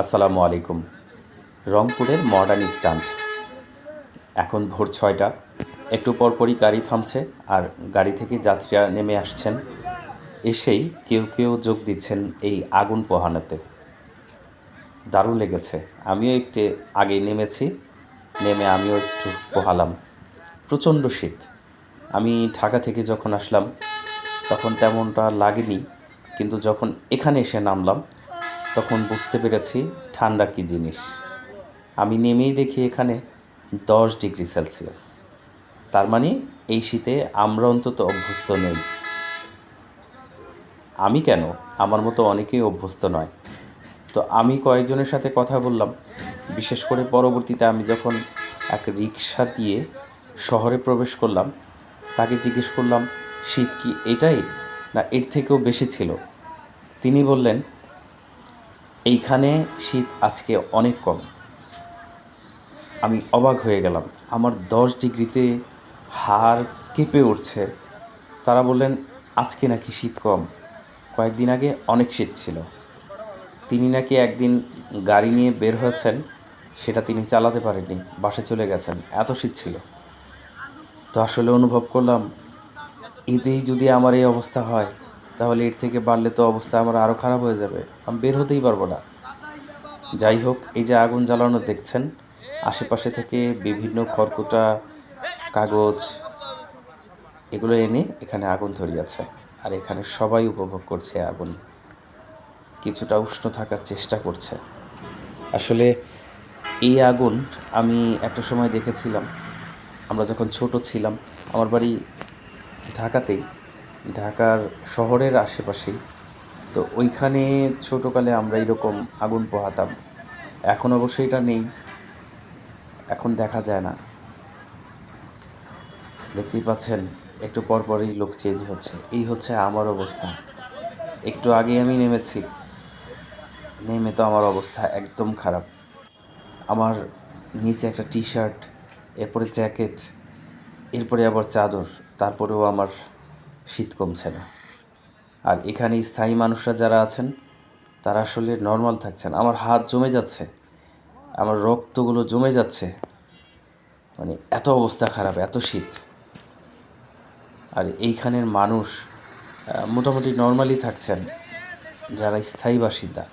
আসসালামু আলাইকুম। রংপুরের মডার্ন স্ট্যান্ড। এখন ভোর ৬টা। একটু পরপরই গাড়ি থামছে আর গাড়ি থেকে যাত্রীরা নেমে আসছেন। এসেই কেউ কেউ যোগ দিচ্ছেন এই আগুন পোহানোতে। দারুণ লেগেছে। আমিও একটু আগে নেমেছি, নেমে আমিও একটু পোহালাম। প্রচণ্ড শীত। আমি ঢাকা থেকে যখন আসলাম তখন তেমনটা লাগেনি, কিন্তু যখন এখানে এসে নামলাম তখন বুঝতে পেরেছি ঠান্ডা কী জিনিস। আমি নেমেই দেখি এখানে 10 ডিগ্রি সেলসিয়াস। তার মানে এই শীতে আমরা অন্তত অভ্যস্ত নই। আমি কেন, আমার মতো অনেকেই অভ্যস্ত নয়। তো আমি কয়েকজনের সাথে কথা বললাম, বিশেষ করে পরবর্তীতে আমি যখন এক রিক্সা দিয়ে শহরে প্রবেশ করলাম, তাকে জিজ্ঞেস করলাম শীত কি এটাই না এর থেকেও বেশি ছিল। তিনি বললেন এইখানে শীত আজকে অনেক কম। আমি অবাক হয়ে গেলাম। আমার 10 ডিগ্রিতে হাড় কেঁপে উঠছে। তারা বললেন আজকে নাকি শীত কম, কয়েকদিন আগে অনেক শীত ছিল। তিনি নাকি একদিন গাড়ি নিয়ে বের হয়েছেন, সেটা তিনি চালাতে পারেননি, বাসে চলে গেছেন, এত শীত ছিল। তো আসলে অনুভব করলাম এতেই যদি আমার এই অবস্থা হয় তাহলে এর থেকে বাড়লে তো অবস্থা আমার আরও খারাপ হয়ে যাবে, আমি বের হতেই পারবো না। যাই হোক, এই যে আগুন জ্বালানো দেখছেন, আশেপাশে থেকে বিভিন্ন খড়কুটা, কাগজ এগুলো এনে এখানে আগুন ধরিয়েছে। আর এখানে সবাই উপভোগ করছে আগুন, কিছুটা উষ্ণ থাকার চেষ্টা করছে। আসলে এই আগুন আমি একটা সময় দেখেছিলাম, আমরা যখন ছোট ছিলাম। আমার বাড়ি ঢাকাতেই, ঢাকার শহরের আশেপাশেই। তো ওইখানে ছোটোকালে আমরা এরকম আগুন পোহাতাম। এখন অবশ্য এটা নেই, এখন দেখা যায় না। দেখতেই পাচ্ছেন একটু পরপরই লোক চেঞ্জ হচ্ছে। এই হচ্ছে আমার অবস্থা। একটু আগে আমি নেমেছি, নেমে তো আমার অবস্থা একদম খারাপ। আমার নিচে একটা টি শার্ট, এরপরে জ্যাকেট, এরপরে আবার চাদর, তারপরেও আমার শীত কমছে না। আর এখানে স্থায়ী মানুষরা যারা আছেন তারা আসলে নর্মাল থাকছেন। আমার হাত জমে যাচ্ছে, আমার রক্তগুলো জমে যাচ্ছে, মানে এত অবস্থা খারাপ, এত শীত। আর এইখানের মানুষ মোটামুটি নর্মালি থাকছেন, যারা স্থায়ী বাসিন্দা।